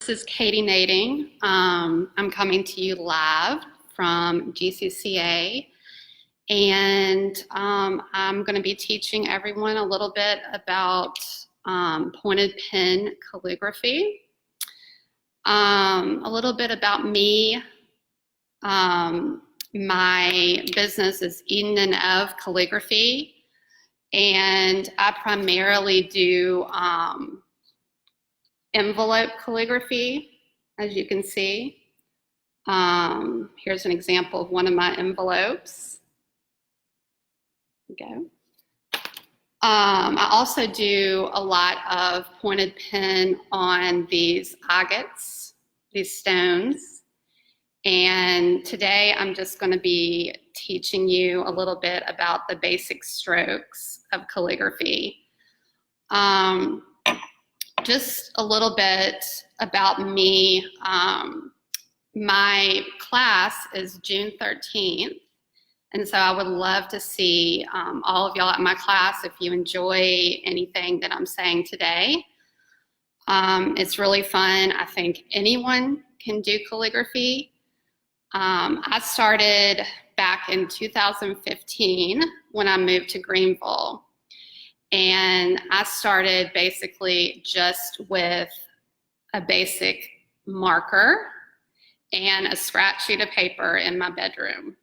This is Katie Nading. I'm coming to you live from GCCA, and I'm going to be teaching everyone a little bit about pointed pen calligraphy, a little bit about me. My business is Eden and Ev Calligraphy, and I primarily do envelope calligraphy, as you can see. Here's an example of one of my envelopes. There we go. I also do a lot of pointed pen on these agates, these stones. And today I'm just going to be teaching you a little bit about the basic strokes of calligraphy. Just a little bit about me. My class is June 13th, and so I would love to see all of y'all at my class if you enjoy anything that I'm saying today. It's really fun. I think anyone can do calligraphy. I started back in 2015 when I moved to Greenville. And I started basically just with a basic marker and a scratch sheet of paper in my bedroom.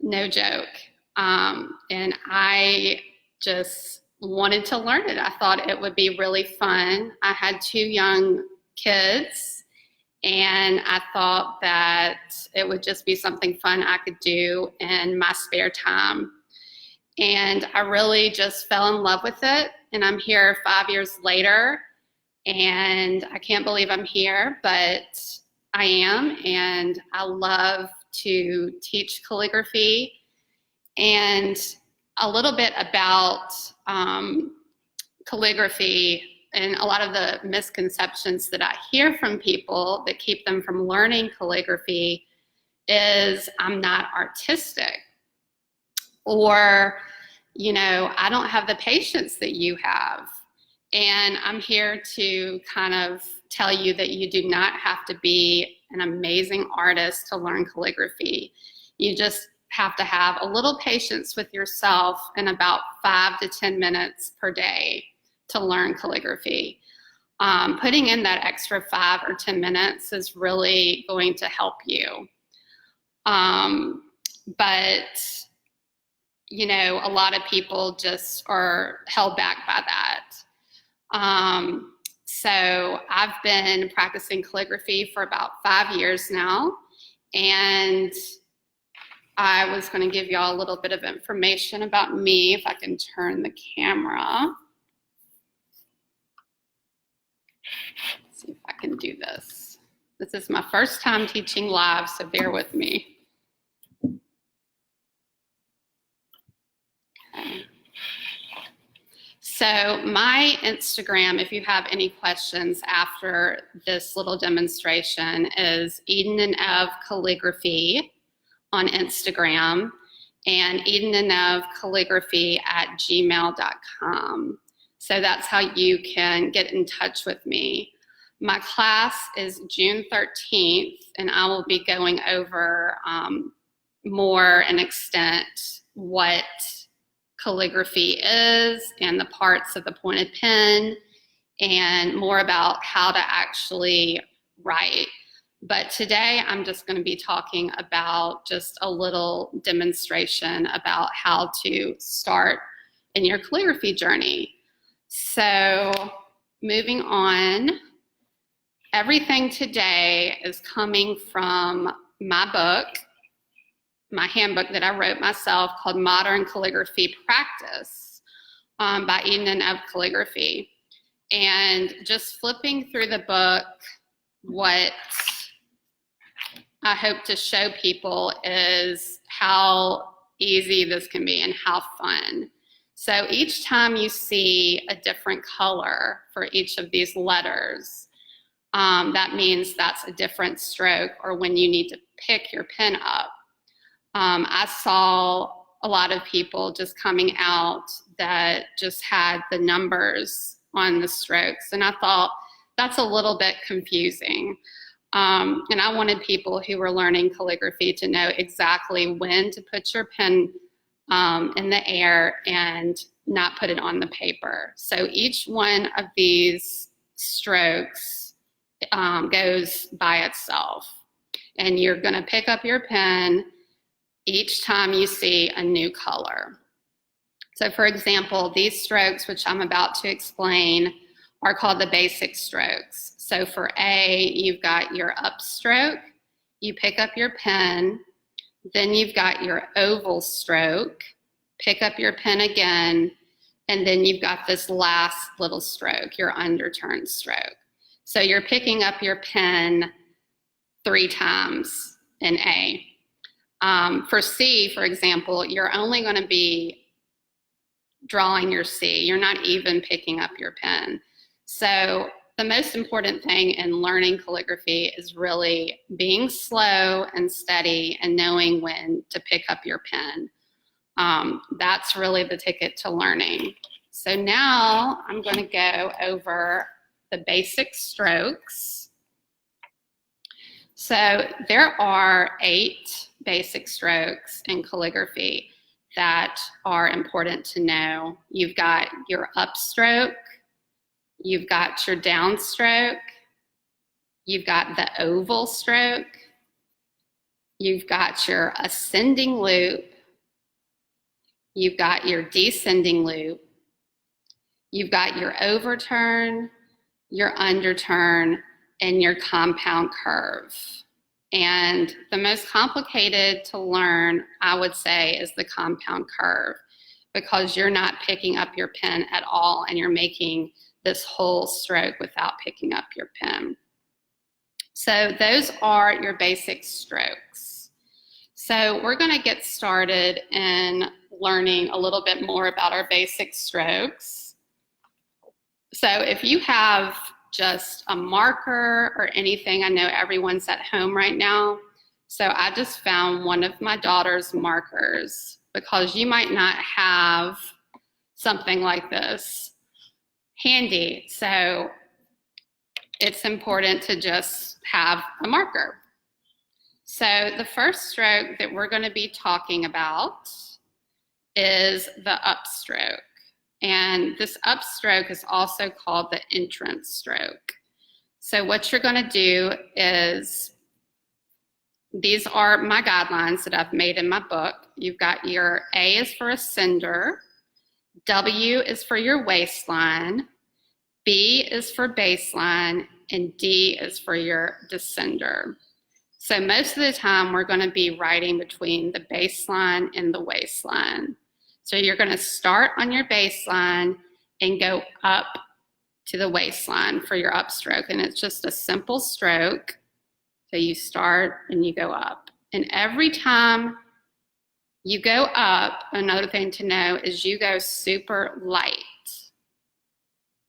No joke. And I just wanted to learn it. I thought it would be really fun. I had 2 young kids, and I thought that it would just be something fun I could do in my spare time. And I really just fell in love with it. And I'm here 5 years later, and I can't believe I'm here, but I am. And I love to teach calligraphy. And a little bit about calligraphy and a lot of the misconceptions that I hear from people that keep them from learning calligraphy is I'm not artistic. Or, you know, I don't have the patience that you have. And I'm here to kind of tell you that you do not have to be an amazing artist to learn calligraphy. You just have to have a little patience with yourself and about 5 to 10 minutes per day to learn calligraphy. Putting in that extra 5 or 10 minutes is really going to help you. But you know, a lot of people just are held back by that. So I've been practicing calligraphy for about 5 years now, and I was going to give y'all a little bit of information about me, if I can turn the camera. Let's see if I can do this. This is my first time teaching live, so bear with me. So my Instagram, if you have any questions after this little demonstration, is Eden and Ev Calligraphy on Instagram, and edenandevcalligraphy@gmail.com. So that's how you can get in touch with me. My class is June 13th, and I will be going over more in extent what calligraphy is and the parts of the pointed pen, and more about how to actually write. But today I'm just going to be talking about just a little demonstration about how to start in your calligraphy journey. So moving on, everything today is coming from my book, my handbook that I wrote myself called Modern Calligraphy Practice by Eden and Ev Calligraphy. And just flipping through the book, what I hope to show people is how easy this can be and how fun. So each time you see a different color for each of these letters, that means that's a different stroke, or when you need to pick your pen up. I saw a lot of people just coming out that just had the numbers on the strokes, and I thought that's a little bit confusing. And I wanted people who were learning calligraphy to know exactly when to put your pen in the air and not put it on the paper. So each one of these strokes goes by itself. And you're going to pick up your pen each time you see a new color. So for example, these strokes, which I'm about to explain, are called the basic strokes. So for A, you've got your upstroke, you pick up your pen, then you've got your oval stroke, pick up your pen again, and then you've got this last little stroke, your underturn stroke. So you're picking up your pen 3 times in A. For C, for example, you're only going to be drawing your C. You're not even picking up your pen. So the most important thing in learning calligraphy is really being slow and steady and knowing when to pick up your pen. That's really the ticket to learning. So now I'm going to go over the basic strokes. So there are 8 basic strokes in calligraphy that are important to know. You've got your upstroke, you've got your downstroke, you've got the oval stroke, you've got your ascending loop, you've got your descending loop, you've got your overturn, your underturn, and your compound curve. And the most complicated to learn, I would say, is the compound curve, because you're not picking up your pen at all and you're making this whole stroke without picking up your pen. So those are your basic strokes. So we're going to get started in learning a little bit more about our basic strokes. So if you have just a marker or anything, I know everyone's at home right now, so I just found one of my daughter's markers, because you might not have something like this handy, so it's important to just have a marker. So the first stroke that we're going to be talking about is the upstroke. And this upstroke is also called the entrance stroke. So what you're going to do is, these are my guidelines that I've made in my book. You've got your A is for ascender, W is for your waistline, B is for baseline, and D is for your descender. So most of the time we're going to be writing between the baseline and the waistline. So you're going to start on your baseline and go up to the waistline for your upstroke. And it's just a simple stroke. So you start and you go up. And every time you go up, another thing to know is you go super light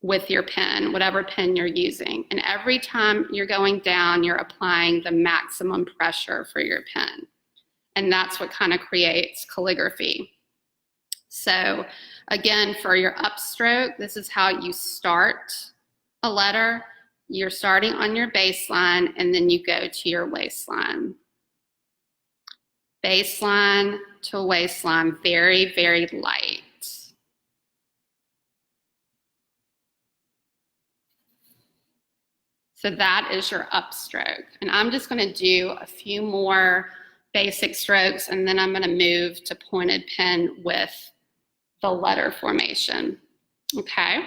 with your pen, whatever pen you're using. And every time you're going down, you're applying the maximum pressure for your pen. And that's what kind of creates calligraphy. So again, for your upstroke, this is how you start a letter. You're starting on your baseline and then you go to your waistline. Baseline to waistline, very, very light. So that is your upstroke. And I'm just going to do a few more basic strokes and then I'm going to move to pointed pen with the letter formation. Okay,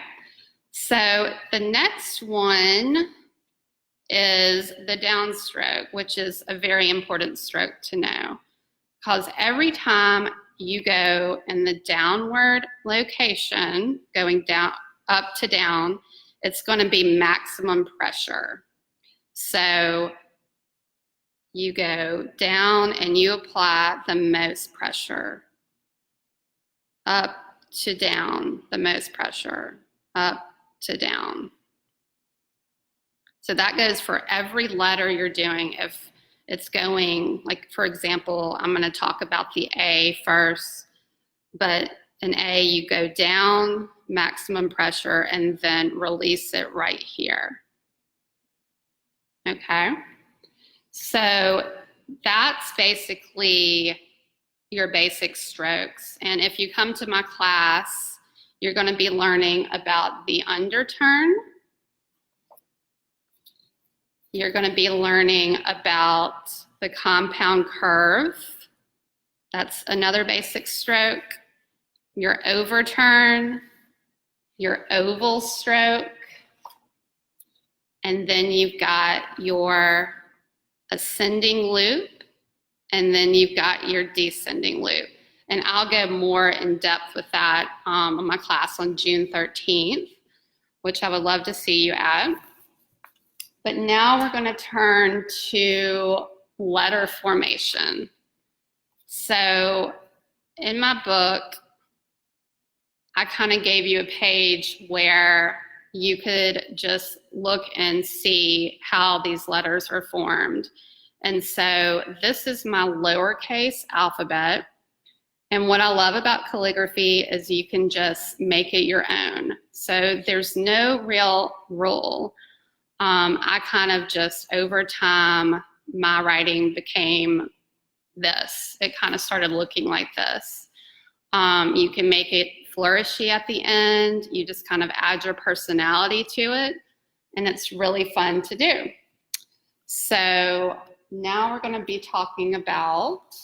so the next one is the downstroke, which is a very important stroke to know, because every time you go in the downward location, going down, up to down, it's going to be maximum pressure. So you go down and you apply the most pressure. Up to down, the most pressure, up to down. So that goes for every letter you're doing. If it's going, like for example, I'm going to talk about the A first, but in A you go down, maximum pressure, and then release it right here. Okay, so that's basically your basic strokes. And if you come to my class, you're going to be learning about the underturn. You're going to be learning about the compound curve. That's another basic stroke. Your overturn, your oval stroke, and then you've got your ascending loop, and then you've got your descending loop. And I'll go more in depth with that in my class on June 13th, which I would love to see you at. But now we're going to turn to letter formation. So in my book, I kind of gave you a page where you could just look and see how these letters are formed. And so this is my lowercase alphabet. And what I love about calligraphy is you can just make it your own. So there's no real rule. I kind of just, over time, my writing became this. It kind of started looking like this. You can make it flourishy at the end. You just kind of add your personality to it, and it's really fun to do. So now we're going to be talking about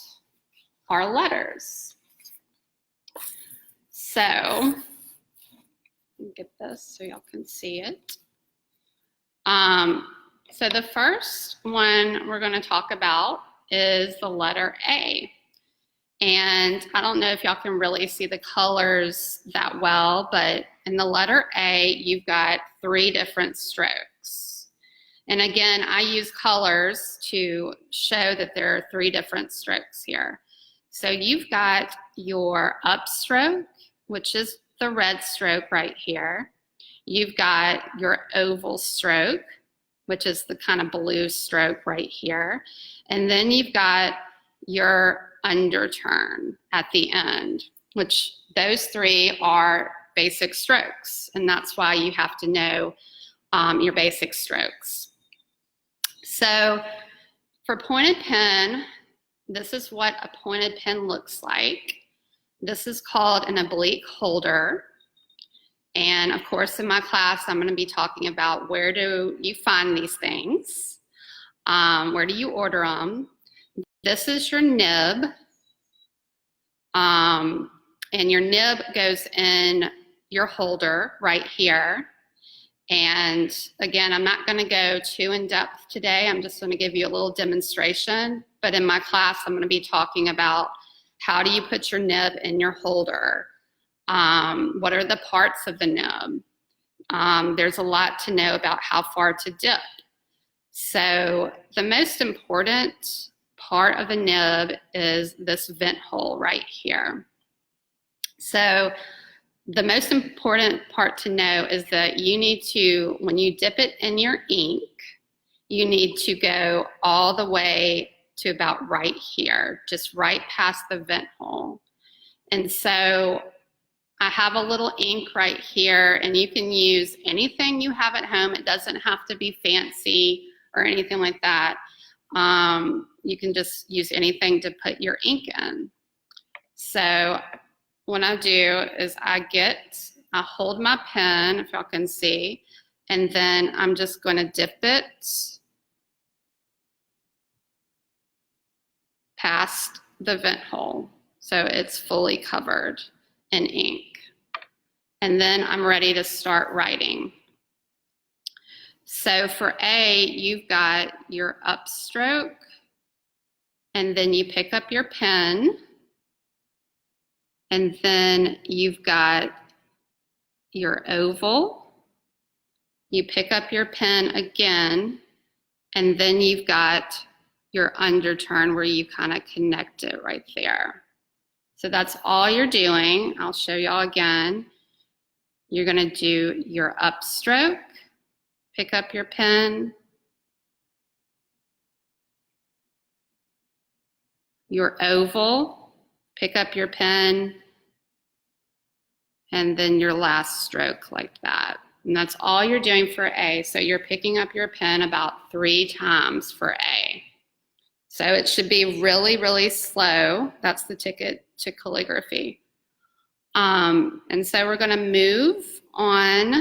our letters. So let me get this so y'all can see it. So the first one we're going to talk about is the letter A. And I don't know if y'all can really see the colors that well, but in the letter A, you've got 3 different strokes. And again, I use colors to show that there are 3 different strokes here. So you've got your upstroke, which is the red stroke right here. You've got your oval stroke, which is the kind of blue stroke right here. And then you've got your underturn at the end, which those 3 are basic strokes. And that's why you have to know your basic strokes. So for pointed pen, this is what a pointed pen looks like. This is called an oblique holder. And of course, in my class, I'm going to be talking about where do you find these things? Where do you order them? This is your nib. And your nib goes in your holder right here. And again, I'm not going to go too in depth today. I'm just going to give you a little demonstration. But in my class, I'm going to be talking about how do you put your nib in your holder? What are the parts of the nib? There's a lot to know about how far to dip. So the most important part of a nib is this vent hole right here. So the most important part to know is that you need to, when you dip it in your ink, you need to go all the way to about right here, just right past the vent hole. And so I have a little ink right here, and you can use anything you have at home. It doesn't have to be fancy or anything like that. You can just use anything to put your ink in. So what I do is I hold my pen, if y'all can see, and then I'm just going to dip it past the vent hole so it's fully covered in ink. And then I'm ready to start writing. So for A, you've got your upstroke, and then you pick up your pen, and then you've got your oval. You pick up your pen again, and then you've got your underturn where you kind of connect it right there. So that's all you're doing. I'll show y'all again. You're going to do your upstroke, pick up your pen, your oval, pick up your pen, and then your last stroke like that. And that's all you're doing for A. So you're picking up your pen about 3 times for A. So it should be really, really slow. That's the ticket to calligraphy. And so we're going to move on,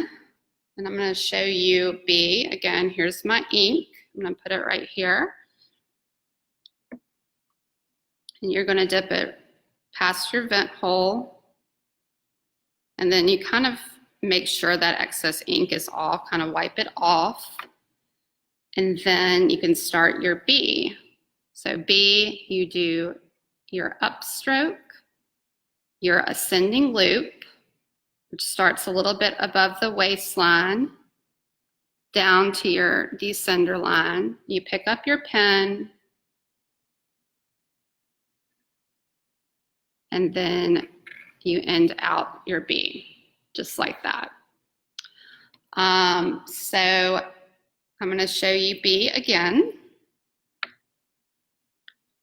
and I'm going to show you B. Again, here's my ink. I'm going to put it right here. And you're going to dip it past your vent hole. And then you kind of make sure that excess ink is off, kind of wipe it off. And then you can start your B. So B, you do your upstroke, your ascending loop, which starts a little bit above the waistline, down to your descender line. You pick up your pen, and then you end out your B, just like that. So I'm going to show you B again.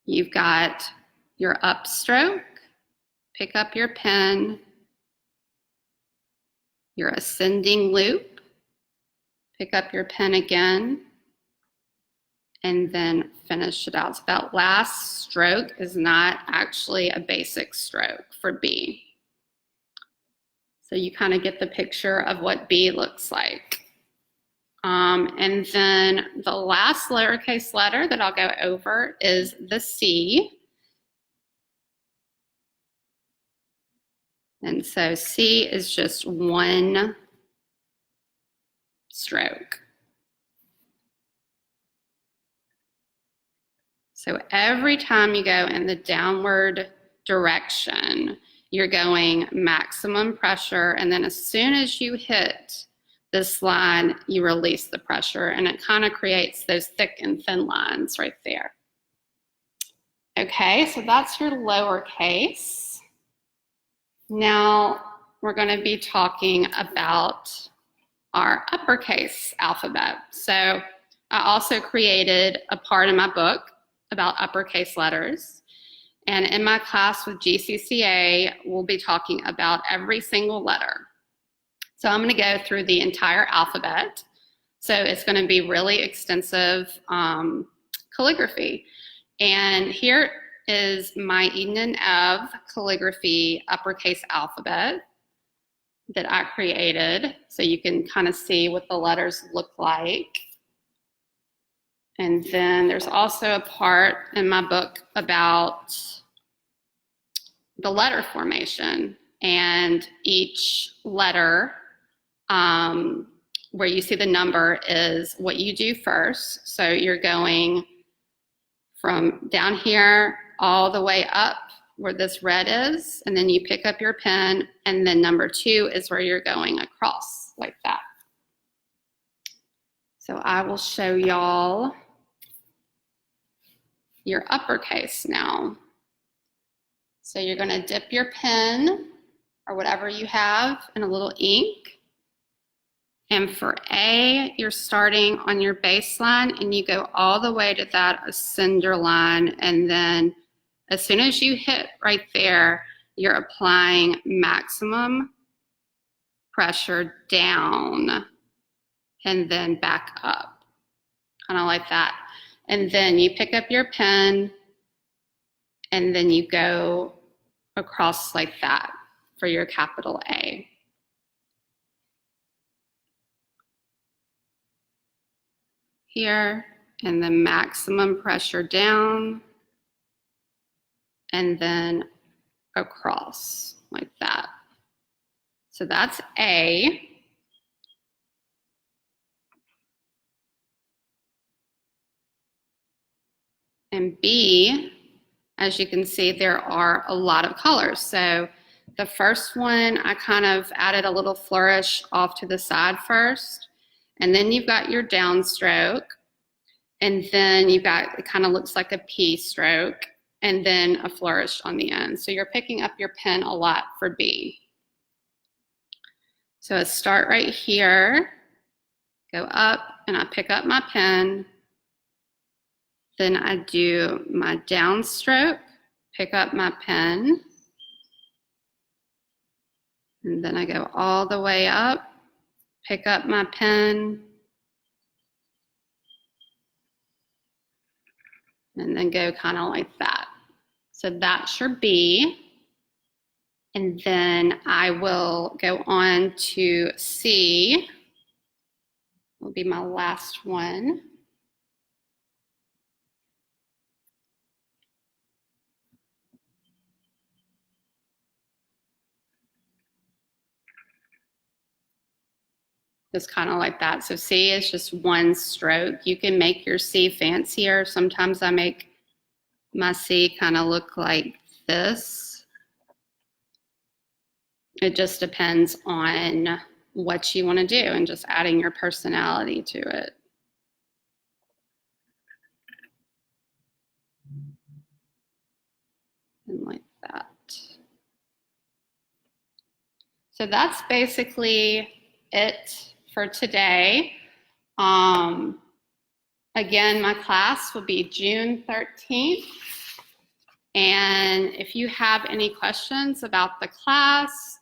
You've got your upstroke, pick up your pen, your ascending loop, pick up your pen again, and then finish it out. So that last stroke is not actually a basic stroke for B. So you kind of get the picture of what B looks like. And then the last lowercase letter that I'll go over is the C. And so C is just 1 stroke. So every time you go in the downward direction, you're going maximum pressure, and then as soon as you hit this line, you release the pressure, and it kind of creates those thick and thin lines right there. Okay, so that's your lowercase. Now we're going to be talking about our uppercase alphabet. So I also created a part in my book about uppercase letters. And in my class with GCCA, we'll be talking about every single letter. So I'm going to go through the entire alphabet. So it's going to be really extensive calligraphy. And here is my Eden and Ev calligraphy uppercase alphabet that I created. So you can kind of see what the letters look like. And then there's also a part in my book about the letter formation, and each letter where you see the number is what you do first. So you're going from down here all the way up where this red is, and then you pick up your pen, and then number 2 is where you're going across like that. So I will show y'all your uppercase now. So you're going to dip your pen or whatever you have in a little ink. And for A, you're starting on your baseline, and you go all the way to that ascender line. And then as soon as you hit right there, you're applying maximum pressure down and then back up, kind of like that. And then you pick up your pen, and then you go across like that for your capital A. Here, and then maximum pressure down, and then across like that. So that's A. And B, as you can see, there are a lot of colors. So the first one, I kind of added a little flourish off to the side first. And then you've got your downstroke. And then you've got, it kind of looks like a P stroke. And then a flourish on the end. So you're picking up your pen a lot for B. So I start right here, go up, and I pick up my pen. Then I do my downstroke, pick up my pen, and then I go all the way up, pick up my pen, and then go kind of like that. So that's your B. And then I will go on to C, will be my last one. Just kind of like that. So C is just one stroke. You can make your C fancier. Sometimes I make my C kind of look like this. It just depends on what you want to do and just adding your personality to it. And like that. So that's basically it for today. Again, my class will be June 13th. And if you have any questions about the class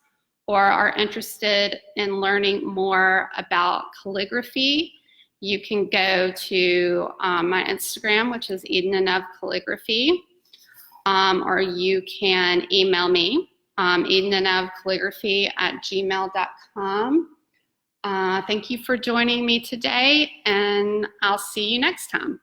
or are interested in learning more about calligraphy, you can go to my Instagram, which is Eden and Of Calligraphy, or you can email me, edenandofcalligraphy@gmail.com. Thank you for joining me today, and I'll see you next time.